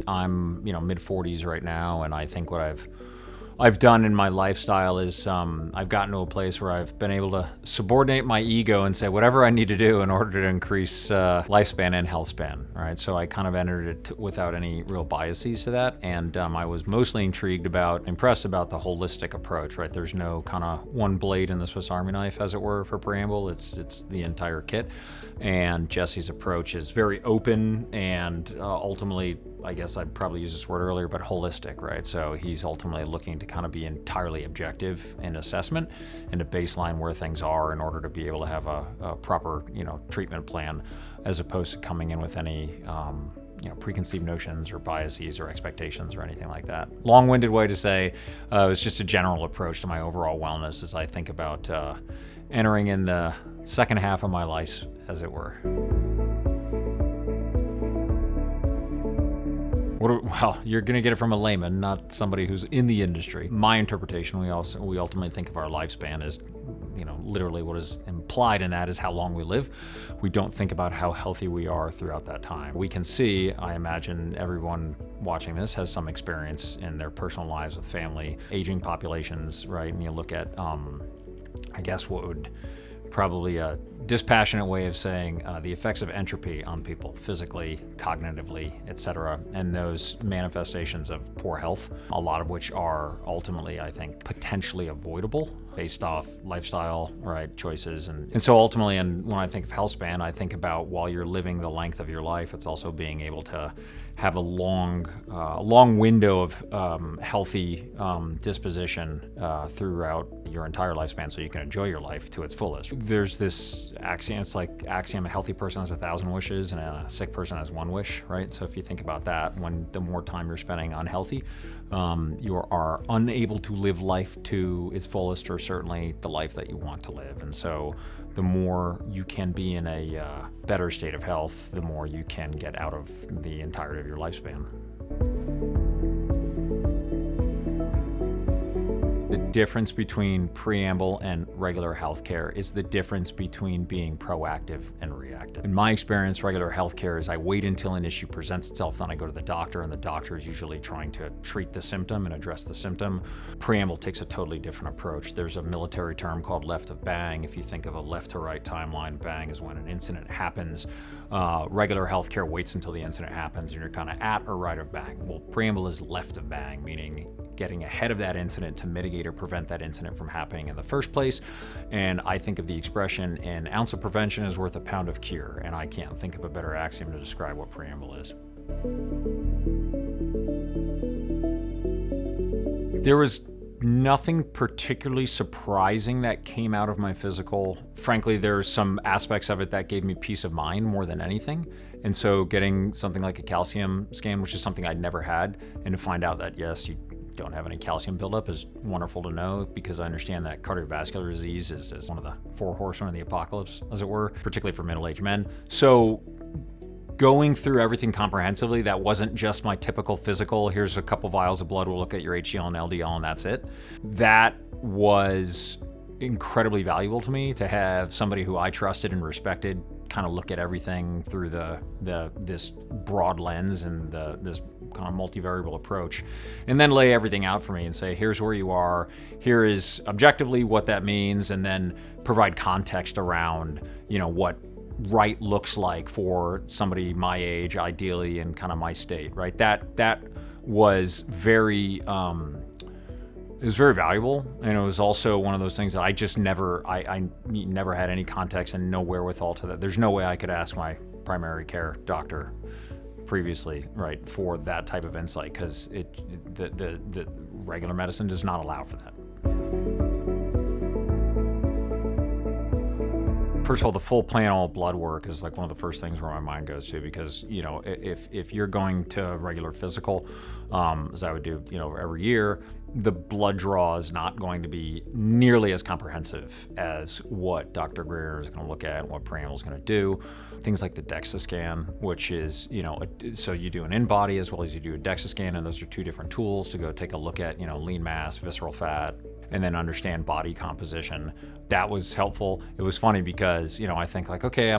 I'm, mid 40s right now, and I think what I've done in my lifestyle is I've gotten to a place where I've been able to subordinate my ego and say whatever I need to do in order to increase lifespan and health span, right? So I kind of entered it without any real biases to that, and I was mostly impressed about the holistic approach, right? There's no kind of one blade in the Swiss Army knife, as it were, for Preamble. It's the entire kit, and Jesse's approach is very open and ultimately, I guess I'd probably use this word earlier, but holistic, right? So he's ultimately looking to kind of be entirely objective in assessment and to baseline where things are in order to be able to have a proper, treatment plan, as opposed to coming in with any, preconceived notions or biases or expectations or anything like that. Long-winded way to say it's just a general approach to my overall wellness as I think about entering in the second half of my life, as it were. Well, you're going to get it from a layman, not somebody who's in the industry. My interpretation, we ultimately think of our lifespan as, literally what is implied in that is how long we live. We don't think about how healthy we are throughout that time. We can see, I imagine everyone watching this has some experience in their personal lives with family, aging populations, right? And you look at, I guess what would probably a dispassionate way of saying the effects of entropy on people physically, cognitively, etc., and those manifestations of poor health, a lot of which are ultimately, I think, potentially avoidable based off lifestyle, right, choices. And so ultimately, and when I think of health span, I think about while you're living the length of your life, it's also being able to have a long window of healthy disposition throughout your entire lifespan so you can enjoy your life to its fullest. There's this axiom, it's like axiom, a healthy person has 1,000 wishes and a sick person has one wish, right? So if you think about that, the more time you're spending unhealthy, you are unable to live life to its fullest, or certainly the life that you want to live. And so the more you can be in a better state of health, the more you can get out of the entirety of your lifespan. The difference between Preamble and regular healthcare is the difference between being proactive and reactive. In my experience, regular healthcare is I wait until an issue presents itself, then I go to the doctor, and the doctor is usually trying to treat the symptom and address the symptom. Preamble takes a totally different approach. There's a military term called left of bang. If you think of a left to right timeline, bang is when an incident happens. Regular healthcare waits until the incident happens and you're kind of at or right of bang. Well, Preamble is left of bang, meaning getting ahead of that incident to mitigate or prevent that incident from happening in the first place. And I think of the expression, an ounce of prevention is worth a pound of cure, and I can't think of a better axiom to describe what Preamble is. There was nothing particularly surprising that came out of my physical. Frankly, there's some aspects of it that gave me peace of mind more than anything. And so getting something like a calcium scan, which is something I'd never had, and to find out that, yes, you don't have any calcium buildup is wonderful to know, because I understand that cardiovascular disease is one of the four horsemen of the apocalypse, as it were, particularly for middle-aged men. So going through everything comprehensively, that wasn't just my typical physical, here's a couple vials of blood, we'll look at your HDL and LDL and that's it. That was incredibly valuable to me, to have somebody who I trusted and respected kind of look at everything through this broad lens and this kind of multivariable approach, and then lay everything out for me and say, here's where you are, here is objectively what that means, and then provide context around, what right looks like for somebody my age, ideally, in kind of my state, right? That was very it was very valuable, and it was also one of those things that I just never had any context and no wherewithal to that. There's no way I could ask my primary care doctor previously, right, for that type of insight, because the regular medicine does not allow for that. First of all, the full panel blood work is like one of the first things where my mind goes to, because, if you're going to a regular physical, as I would do, every year, the blood draw is not going to be nearly as comprehensive as what Dr. Greer is going to look at and what Preamble is going to do. Things like the DEXA scan, which is, so you do an in-body as well as you do a DEXA scan, and those are two different tools to go take a look at, lean mass, visceral fat, and then understand body composition. That was helpful. It was funny because, I think like, okay,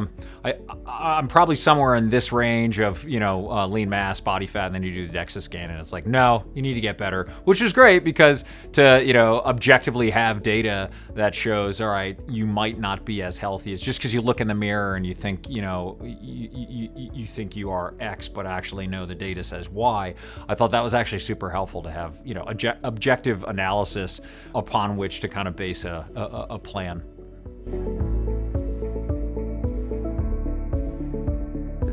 I'm probably somewhere in this range of, lean mass, body fat, and then you do the DEXA scan, and it's like, no, you need to get better, which was great because to, objectively have data that shows, all right, you might not be as healthy. It's just because you look in the mirror and you think, you think you are X, but actually no, the data says Y. I thought that was actually super helpful to have, objective analysis upon which to kind of base a plan.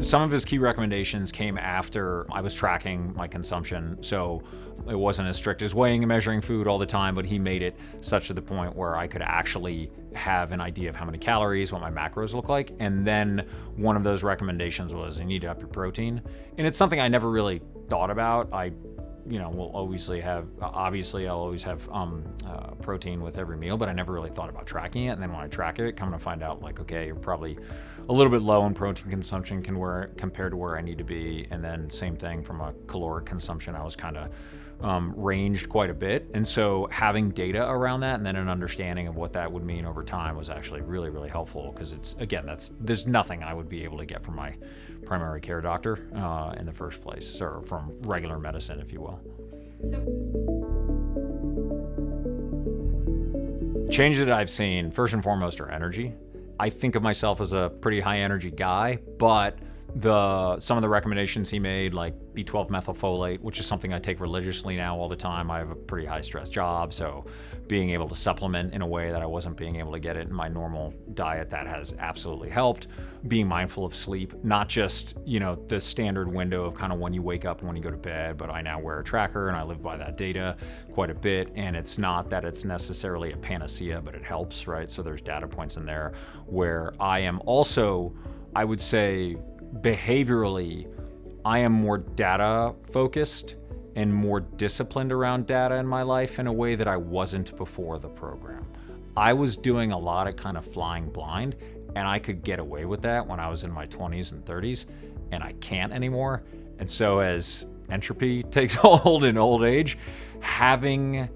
Some of his key recommendations came after I was tracking my consumption, so it wasn't as strict as weighing and measuring food all the time, but he made it such to the point where I could actually have an idea of how many calories, what my macros look like. And then one of those recommendations was you need to up your protein. And it's something I never really thought about. We'll obviously I'll always have protein with every meal, but I never really thought about tracking it. And then when I track it, come to find out like, okay, you're probably a little bit low in protein consumption compared to where I need to be. And then same thing from a caloric consumption, I was kind of ranged quite a bit. And so having data around that and then an understanding of what that would mean over time was actually really, really helpful, because there's nothing I would be able to get from my primary care doctor in the first place, or from regular medicine, if you will. Changes that I've seen, first and foremost, are energy. I think of myself as a pretty high energy guy, but some of the recommendations he made, like B12 methylfolate, which is something I take religiously now all the time. I have a pretty high stress job, so being able to supplement in a way that I wasn't being able to get it in my normal diet, that has absolutely helped. Being mindful of sleep, not just, the standard window of kind of when you wake up and when you go to bed, but I now wear a tracker and I live by that data quite a bit. And it's not that it's necessarily a panacea, but it helps, right? So there's data points in there where I am also, I would say, behaviorally, I am more data focused and more disciplined around data in my life in a way that I wasn't before the program. I was doing a lot of kind of flying blind, and I could get away with that when I was in my 20s and 30s, and I can't anymore. And so as entropy takes hold in old age, having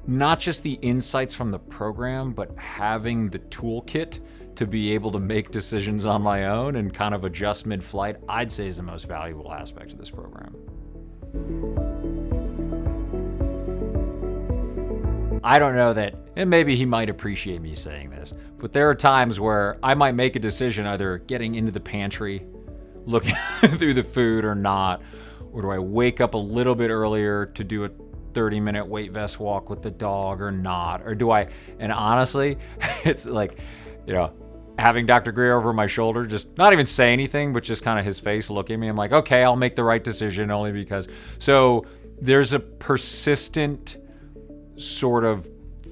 not just the insights from the program, but having the toolkit to be able to make decisions on my own and kind of adjust mid-flight, I'd say is the most valuable aspect of this program. I don't know that, and maybe he might appreciate me saying this, but there are times where I might make a decision either getting into the pantry, looking through the food or not, or do I wake up a little bit earlier to do a 30-minute weight vest walk with the dog or not, or do I, and honestly, it's like, having Dr. Greer over my shoulder, just not even say anything, but just kind of his face look at me. I'm like, okay, I'll make the right decision only because. So there's a persistent sort of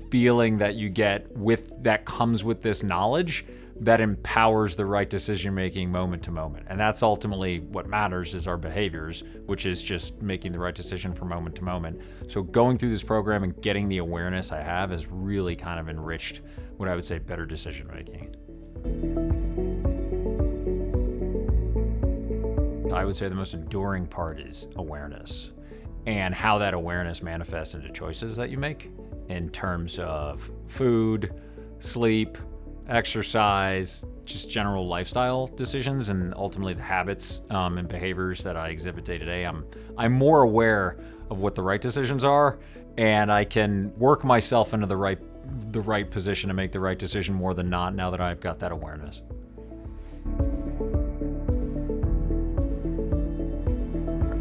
feeling that you get that comes with this knowledge that empowers the right decision making moment to moment. And that's ultimately what matters, is our behaviors, which is just making the right decision from moment to moment. So going through this program and getting the awareness I have has really kind of enriched what I would say better decision making. I would say the most enduring part is awareness, and how that awareness manifests into choices that you make in terms of food, sleep, exercise, just general lifestyle decisions, and ultimately the habits and behaviors that I exhibit day to day. I'm more aware of what the right decisions are, and I can work myself into the right position to make the right decision more than not, now that I've got that awareness.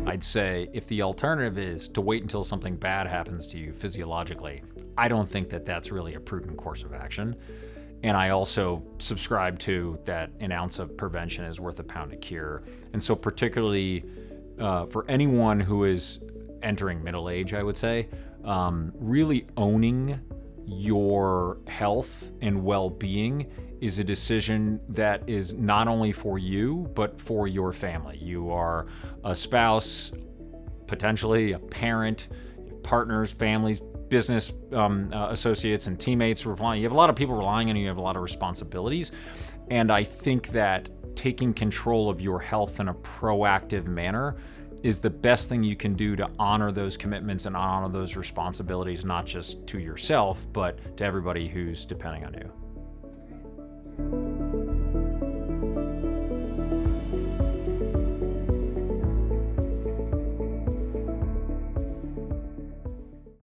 I'd say if the alternative is to wait until something bad happens to you physiologically, I don't think that that's really a prudent course of action. And I also subscribe to that an ounce of prevention is worth a pound of cure. And so particularly for anyone who is entering middle age, I would say, really owning your health and well-being is a decision that is not only for you, but for your family. You are a spouse, potentially a parent, partners, families, business associates and teammates relying. You have a lot of people relying on you. You have a lot of responsibilities. And I think that taking control of your health in a proactive manner is the best thing you can do to honor those commitments and honor those responsibilities, not just to yourself, but to everybody who's depending on you.